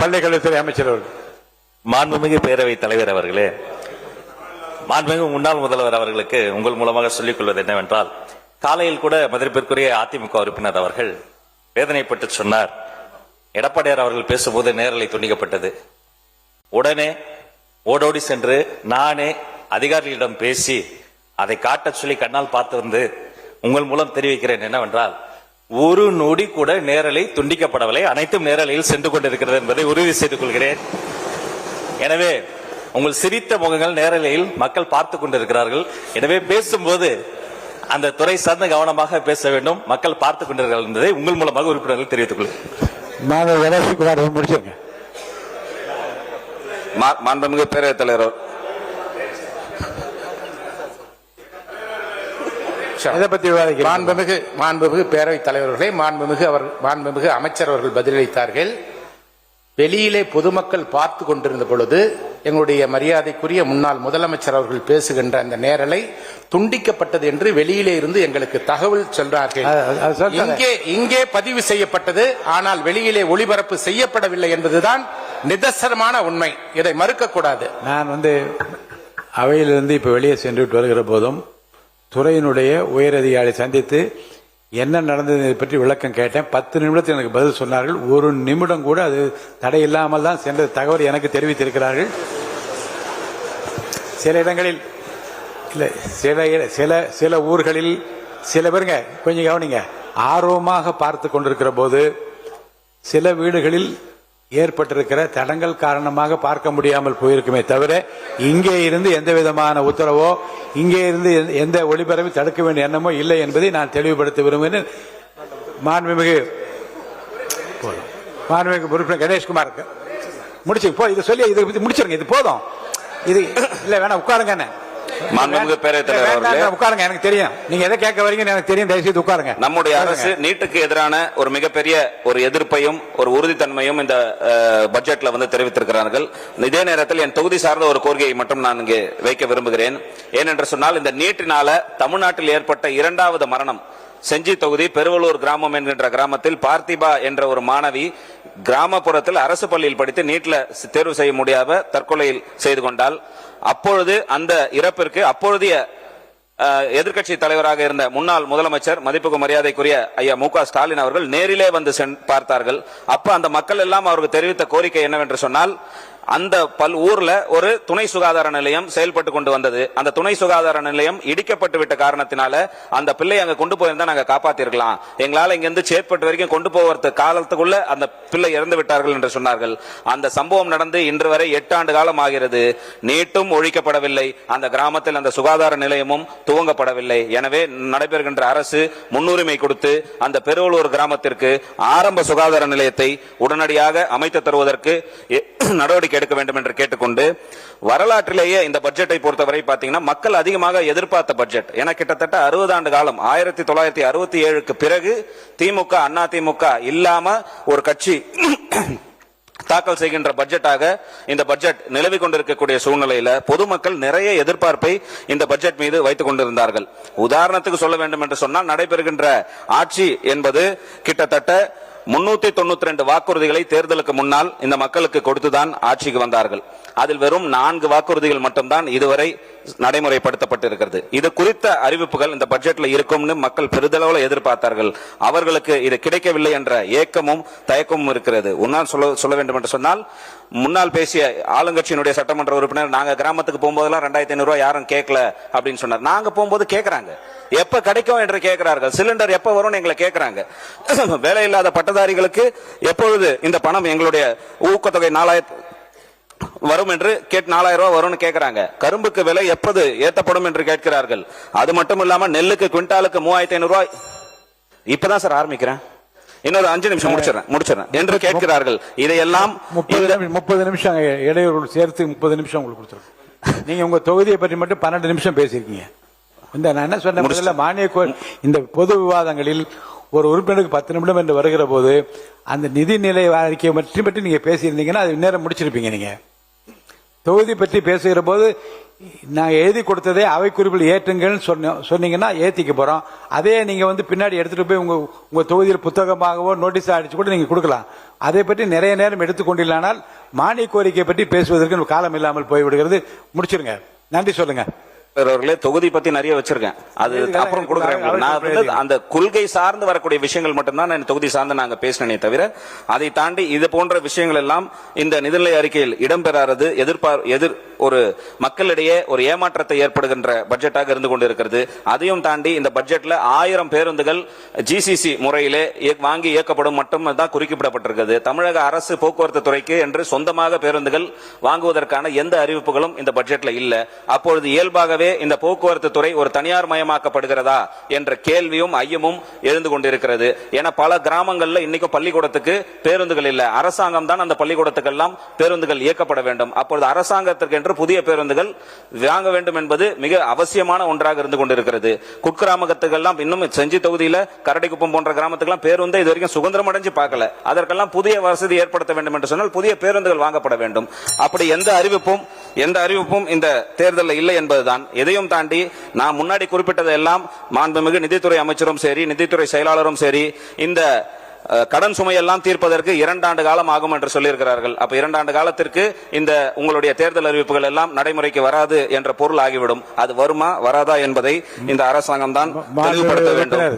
பள்ளிக்கல்வித்துறை அமைச்சர் அவர்கள். மாண்புமிகு பேரவைத் தலைவர் அவர்களே, மாண்புமிகு முன்னாள் முதல்வர் அவர்களுக்கு உங்கள் மூலமாக சொல்லிக் கொள்வது என்னவென்றால், காலையில் கூட மதிப்பிற்குரிய அதிமுக உறுப்பினர் அவர்கள் வேதனைப்பட்டு சொன்னார், எடப்பாடியார் அவர்கள் பேசும்போது நேரலை துண்டிக்கப்பட்டது. உடனே ஓடோடி சென்று நானே அதிகாரிகளிடம் பேசி அதை காட்ட சொல்லி கண்ணால் பார்த்து வந்து உங்கள் மூலம் தெரிவிக்கிறேன் என்னவென்றால், ஒரு நொடி கூட நேரலை துண்டிக்கப்படவில்லை, அனைத்தும் நேரலையில் சென்று கொண்டிருக்கிறது என்பதை உறுதி செய்து கொள்கிறேன். எனவே உங்கள் சிரித்த முகங்கள் நேரலையில் மக்கள் பார்த்துக் கொண்டிருக்கிறார்கள். எனவே பேசும்போது அந்த துறை சார்ந்த கவனமாக பேச வேண்டும், மக்கள் பார்த்துக் கொண்டிருக்கிறார்கள் என்பதை உங்கள் மூலமாக உறுப்பினர்கள் தெரிவித்துக் கொள்கிறேன். முடிச்சிருங்க. மாண்புமிகு பேரவைத் தலைவர், மாண்புமிகு பேரவைத் தலைவர்களே, மாண்புமிகு அமைச்சர் அவர்கள் பதிலளித்தார்கள். வெளியிலே பொதுமக்கள் பார்த்து கொண்டிருந்த பொழுது எங்களுடைய மரியாதைக்குரிய முன்னாள் முதலமைச்சர் அவர்கள் பேசுகின்ற அந்த நேரலை துண்டிக்கப்பட்டது என்று வெளியிலே இருந்து எங்களுக்கு தகவல் சொல்றார்கள். இங்கே பதிவு செய்யப்பட்டது, ஆனால் வெளியிலே ஒளிபரப்பு செய்யப்படவில்லை என்பதுதான் நிதர்சனமான உண்மை. இதை மறுக்க கூடாது. நான் அவையிலிருந்து இப்ப வெளியே சென்று வருகிற போதும் துறையினுடைய உயரதிகாரி சந்தித்து என்ன நடந்தது பற்றி விளக்கம் கேட்டேன். 10 நிமிடத்தில் எனக்கு பதில் சொன்னார்கள். ஒரு நிமிடம் கூட அது தடையில்லாமல் தான் சென்ற தகவல் எனக்கு தெரிவித்திருக்கிறார்கள். சில இடங்களில் சில ஊர்களில் சில பேருங்க கொஞ்சம் கவனிங்க, ஆர்வமாக பார்த்து கொண்டிருக்கிற போது சில வீடுகளில் ஏற்பட்டிருக்கிற தடங்கள் காரணமாக பார்க்க முடியாமல் போயிருக்குமே தவிர, இங்கே இருந்து எந்த விதமான உத்தரவோ இங்கே இருந்து எந்த ஒளிபரப்பை தடுக்க வேண்டிய எண்ணமோ இல்லை என்பதை நான் தெளிவுபடுத்த விரும்புகிறேன். மாண்புமிகு உறுப்பினர் கணேஷ்குமார் முடிச்சு இதை சொல்லி இதை பத்தி முடிச்சிருங்க. இது போதும். இது இல்ல வேணா உட்காருங்க. உட்காருங்க, எனக்கு தெரியும் நீங்க எதை கேட்க வரீங்கன்னு எனக்கு தெரியும். தயவுசெய்து உட்காருங்க. நம்முடைய அரசு நீட்டுக்கு எதிரான ஒரு மிகப்பெரிய ஒரு எதிர்ப்பையும் ஒரு உறுதித்தன்மையும் இந்த பட்ஜெட்ல தெரிவித்திருக்கிறார்கள். இதே நேரத்தில் என் தொகுதி சார்ந்த ஒரு கோரிக்கையை மட்டும் நான் இங்கே வைக்க விரும்புகிறேன். ஏனென்று சொன்னால், இந்த நீட்டினால தமிழ்நாட்டில் ஏற்பட்ட 2வது மரணம் செஞ்சி தொகுதி பெருவலூர் கிராமம் என்கின்ற கிராமத்தில் பார்த்திபா என்ற ஒரு மாணவி கிராமப்புறத்தில் அரசு பள்ளியில் படித்து நீட்ல தேர்வு செய்ய முடியாத தற்கொலையில் செய்து கொண்டால், அப்பொழுது அந்த இறப்பிற்கு அப்பொழுதைய எதிர்க்கட்சி தலைவராக இருந்த முன்னாள் முதலமைச்சர் மதிப்புக்கு மரியாதைக்குரிய ஐயா மு.க. ஸ்டாலின் அவர்கள் நேரிலே வந்து பார்த்தார்கள். அப்ப அந்த மக்கள் எல்லாம் அவருக்கு தெரிவித்த கோரிக்கை என்னவென்று சொன்னால், அந்த ஊர்ல ஒரு துணை சுகாதார நிலையம் செயல்பட்டு கொண்டு வந்தது. அந்த துணை சுகாதார நிலையம் இடிக்கப்பட்டு விட்ட காரணத்தினால அந்த பிள்ளை அங்க கொண்டு போயிருந்தா நாங்க காப்பாத்திருக்கலாம். எங்களால இங்கிருந்து சேத்பட்டு வரைக்கும் கொண்டு போவது காலத்துக்குள்ள அந்த பிள்ளை இறந்து விட்டார்கள் என்று சொன்னார்கள். அந்த சம்பவம் நடந்து இன்று வரை 8 ஆண்டு காலம் ஆகிறது. நீட்டும் ஒழிக்கப்படவில்லை, அந்த கிராமத்தில் அந்த சுகாதார நிலையமும் துவங்கப்படவில்லை. எனவே நடைபெறுகின்ற அரசு முன்னுரிமை கொடுத்து அந்த பெருவலூர் கிராமத்திற்கு ஆரம்ப சுகாதார நிலையத்தை உடனடியாக அமைத்து தருவதற்கு நடவடிக்கை எடுக்க வேண்டும் என்று கேட்டுக்கொண்டு, வரலாற்றிலேயே இந்த பட்ஜெட்டை பொறுத்தவரை பாத்தீங்கன்னா மக்கள் அதிகமாக எதிர்பார்த்த பட்ஜெட். என கிட்டத்தட்ட 60 ஆண்டு காலம் 1967க்கு பிறகு திமுக அண்ணா திமுக இல்லாம ஒரு கட்சி தாக்கல் செய்கின்ற பட்ஜெட்டாக இந்த பட்ஜெட் நிலவி கொண்டிருக்கக்கூடிய சூழ்நிலையில பொதுமக்கள் நிறைய எதிர்பார்ப்பை இந்த பட்ஜெட் மீது வைத்துக் கொண்டிருந்தார்கள். உதாரணத்துக்கு சொல்ல வேண்டும் என்று சொன்னால், நடைபெறுகின்ற ஆட்சி என்பது கிட்டத்தட்ட 392 வாக்குறுதிகளை தேர்தலுக்கு முன்னால் இந்த மக்களுக்கு கொடுத்துதான் ஆட்சிக்கு வந்தார்கள். அதில் வெறும் 4 வாக்குறுதிகள் மட்டும்தான் இதுவரை நடைமுறைப்படுத்தப்பட்டிருக்கிறது. இது குறித்த அறிவிப்புகள் இந்த பட்ஜெட்ல இருக்கும்னு மக்கள் பெரிதளவில் எதிர்பார்த்தார்கள். அவர்களுக்கு இது கிடைக்கவில்லை என்ற ஏக்கமும் தயக்கமும் இருக்கிறது. உன்னால் சொல்ல வேண்டும் என்று சொன்னால், முன்னால் பேசிய ஆளுங்கட்சியினுடைய சட்டமன்ற உறுப்பினர், நாங்க கிராமத்துக்கு போகும்போதெல்லாம் 2500 ரூபாய் யாரும் கேட்கல அப்படின்னு சொன்னார். நாங்க போகும்போது கேட்கிறாங்க, எப்ப கிடைக்கும் என்று கேட்கிறார்கள். சிலிண்டர் எப்ப வரும் எங்களை கேட்கிறாங்க. வேலையில்லாத பட்டதாரிகளுக்கு எப்பொழுது இந்த பணம் எங்களுடைய ஊக்கத்தொகை 4000 வரும் என்று 4000 ரூபாய் வரும்னு கேட்கிறாங்க. கரும்புக்கு விலை எப்போது ஏற்றப்படும் என்று கேட்கிறார்கள். அது மட்டும் இல்லாம நெல்லுக்கு குவிண்டாலுக்கு 3500 ரூபாய் இப்பதான் சார் ஆரம்பிக்கிறேன், இன்னொரு 5 நிமிஷம் முடிச்சிடறேன் என்று கேட்கிறார்கள். இதையெல்லாம் 30 நிமிஷம் இடையூறு சேர்த்து 30 நிமிஷம் உங்களுக்கு கொடுத்துருக்கோம். நீங்க உங்க தொகுதியை பற்றி மட்டும் 12 நிமிஷம் பேசியிருக்கீங்க. நான் என்ன சொன்ன மானிய இந்த பொது விவாதங்களில் ஒரு உறுப்பினருக்கு 10 நிமிடம் என்று வருகிற போது அந்த நிதிநிலை அறிக்கை பற்றி நீங்க பேசியிருந்தீங்கன்னா அது நேரம் முடிச்சிருப்பீங்க. நீங்க தொகுதி பற்றி பேசுகிற போது நான் எழுதி கொடுத்ததே அவை குறிப்பில் ஏற்றுங்கன்னு சொன்னீங்கன்னா ஏத்திக்க போறோம். அதே நீங்க வந்து பின்னாடி எடுத்துட்டு போய் உங்க தொகுதியில் புத்தகமாகவோ நோட்டீஸ் அடிச்சு கூட நீங்க கொடுக்கலாம். அதை பற்றி நிறைய நேரம் எடுத்துக்கொண்டில்லானால் மானிய கோரிக்கை பற்றி பேசுவதற்கு காலம் இல்லாமல் போய்விடுகிறது. முடிச்சிருங்க. நன்றி சொல்லுங்க. அவர்களே, தொகுதி பத்தி நிறைய வச்சிருக்கேன், அது அப்புறம் கொடுக்குறேன். நான் வந்து அந்த கொள்கை சார்ந்து வரக்கூடிய விஷயங்கள் மட்டும்தான் நான் தொகுதி சார்ந்து நாங்க பேசினே தவிர அதை தாண்டி இது போன்ற விஷயங்கள் எல்லாம் இந்த நிதிநிலை அறிக்கையில் இடம்பெறாதது ஒரு மக்களிடையே ஒரு ஏமாற்றத்தை ஏற்படுகின்ற பட்ஜெட்டாக இருந்து கொண்டிருக்கிறது. அதையும் தாண்டி இந்த பட்ஜெட்ல 1000 பேருந்துகள் ஜிசிசி முறையிலே வாங்கி இயக்கப்படும் மட்டும் தான் குறிப்பிடப்பட்டிருக்கிறது. தமிழக அரசு போக்குவரத்து துறைக்கு என்று சொந்தமாக பேருந்துகள் வாங்குவதற்கான எந்த அறிவிப்புகளும் இந்த பட்ஜெட்ல இல்ல. அப்பொழுது இயல்பாகவே இந்த போக்குவரத்து துறை ஒரு தனியார் மயமாக்கப்படுகிறதா என்ற கேள்வியும் ஐயமும் எழுந்து கொண்டிருக்கிறது. என பல கிராமங்கள்ல இன்னைக்கு பள்ளிக்கூடத்துக்கு பேருந்துகள் இல்ல. அரசாங்கம் தான் அந்த பள்ளிக்கூடத்துக்கெல்லாம் பேருந்துகள் இயக்கப்பட வேண்டும். அப்பொழுது அரசாங்கத்திற்கு என்று புதிய பேருந்துகள் வாங்க வேண்டும் என்பது மிக அவசியமான ஒன்றாக இருந்து கொண்டிருக்கிறது. குட்கிராமத்துக்கெல்லாம் இன்னும் செஞ்சி தொகுதியில கரடிக்குப்பம் போன்ற கிராமத்துக்கெல்லாம் பேருந்து இது வரைக்கும் சுதந்திரம் அடைஞ்சு பார்க்கல. அதற்கெல்லாம் புதிய வசதி ஏற்படுத்த வேண்டும் என்று சொன்னால் புதிய பேருந்துகள் வாங்கப்பட வேண்டும். அப்படி எந்த அறிவிப்பும் இந்த தேர்தலில் இல்லை என்பதுதான். எதையும் தாண்டி நான் முன்னாடி குறிப்பிட்டதெல்லாம் மாண்புமிகு நிதித்துறை அமைச்சரும் சரி, நிதித்துறை செயலாளரும் சரி, இந்த கடன் சுமையெல்லாம் தீர்ப்பதற்கு 2 ஆண்டு காலம் ஆகும் என்று சொல்லியிருக்கிறார்கள். அப்ப 2 ஆண்டு காலத்திற்கு இந்த உங்களுடைய தேர்தல் அறிவிப்புகள் எல்லாம் நடைமுறைக்கு வராது என்ற பொருள் ஆகிவிடும். அது வருமா வராதா என்பதை இந்த அரசாங்கம் தான் தெளிவுபடுத்த வேண்டும்.